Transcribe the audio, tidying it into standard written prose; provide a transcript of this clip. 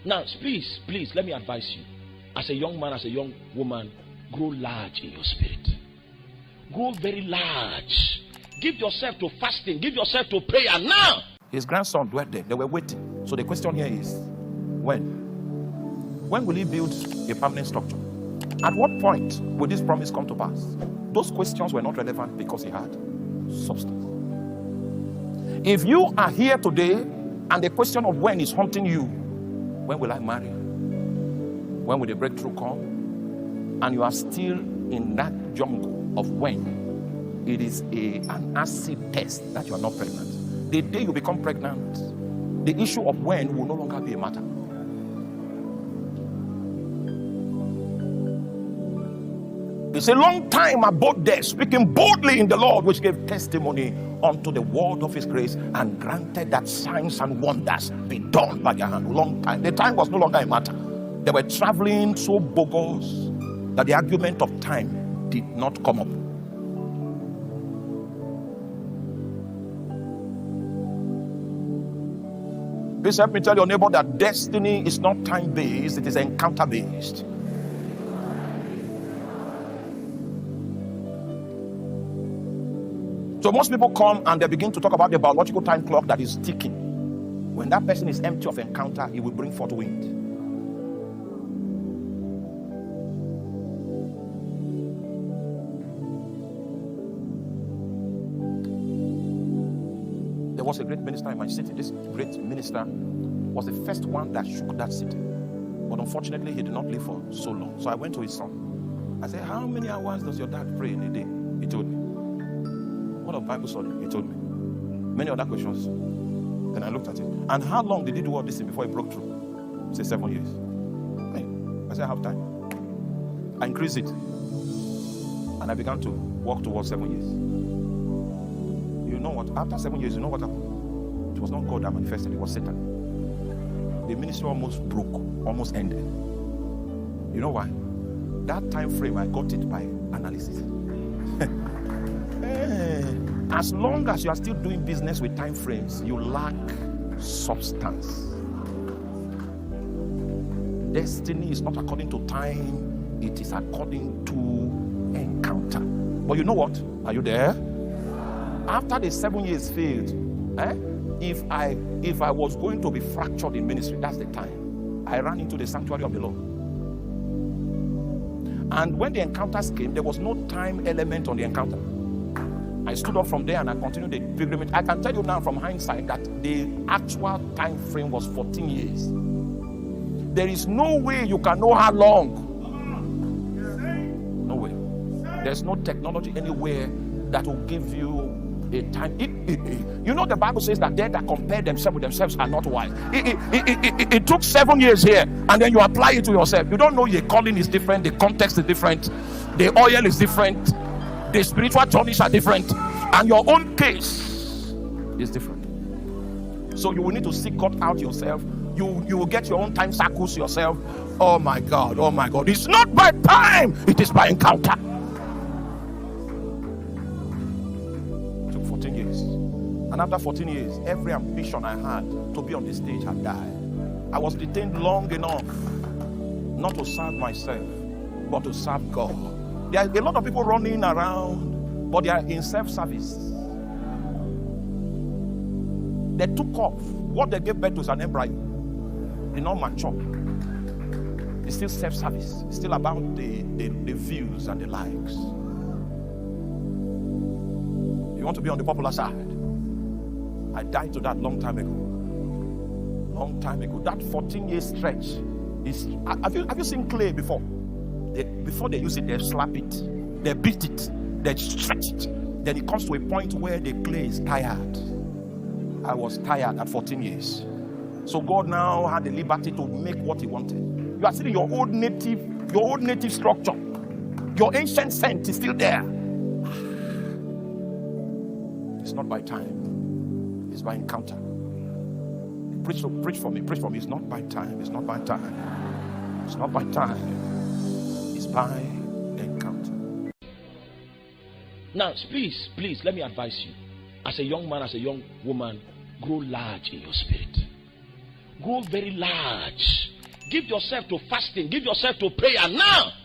Now, please, let me advise you. As a young man, as a young woman, grow large in your spirit. Grow very large. Give yourself to fasting. Give yourself to prayer now. His grandson dwelt there. They were waiting. So the question here is, when? When will he build a permanent structure? At what point will this promise come to pass? Those questions were not relevant because he had substance. If you are here today and the question of when is haunting you, when will I marry? When will the breakthrough come? And you are still in that jungle of when, it is an acid test that you are not pregnant. The day you become pregnant, the issue of when will no longer be a matter. It's a long time abode there, speaking boldly in the Lord, which gave testimony unto the word of his grace, and granted that signs and wonders be done by their hand. Long time. The time was no longer a matter. They were traveling so bogus that the argument of time did not come up. Please help me tell your neighbor that destiny is not time-based, it is encounter-based. So most people come and they begin to talk about the biological time clock that is ticking. When that person is empty of encounter, he will bring forth wind. There was a great minister in my city. This great minister was the first one that shook that city. But unfortunately, he did not live for so long. So I went to his son. I said, how many hours does your dad pray in a day? He told me. What of Bible study? He told me. Many other questions. Then I looked at it. And how long did he do all this thing before he broke through? He said 7 years. I said, I have time. I increased it. And I began to walk towards 7 years. You know what? After 7 years, you know what happened? It was not God that manifested, it was Satan. The ministry almost broke, almost ended. You know why? That time frame, I got it by analysis. As long as you are still doing business with time frames, you lack substance. Destiny is not according to time, it is according to encounter. But you know what? Are you there? After the 7 years failed, if I was going to be fractured in ministry, that's the time. I ran into the sanctuary of the Lord. And when the encounters came, there was no time element on the encounter. I stood up from there and I continued the pilgrimage. I can tell you now from hindsight that the actual time frame was 14 years. There is no way you can know how long. No way. There's no technology anywhere that will give you a time. You know the Bible says that they that compare themselves with themselves are not wise. It took 7 years here and then you apply it to yourself. You don't know your calling is different, the context is different, the oil is different, the spiritual journeys are different, and your own case is different. So you will need to seek God out yourself. You will get your own time circles yourself. Oh my God, oh my God. It's not by time, it is by encounter. It took 14 years. And after 14 years, every ambition I had to be on the stage had died. I was detained long enough not to serve myself, but to serve God. There are a lot of people running around, but they are in self-service. They took off. What they gave birth to is an embryo. They're not mature. It's still self-service. It's still about the views and the likes. You want to be on the popular side? I died to that long time ago. Long time ago. That 14-year stretch is. Have you seen clay before? Before they use it, they slap it, they beat it, they stretch it. Then it comes to a point where the clay is tired. I was tired at 14 years. So God now had the liberty to make what he wanted. You are still in your old native structure. Your ancient scent is still there. It's not by time, it's by encounter. Preach for me. It's not by time, it's not by time. It's not by time. By encounter. Now, please, let me advise you. As a young man, as a young woman, grow large in your spirit. Grow very large. Give yourself to fasting. Give yourself to prayer now.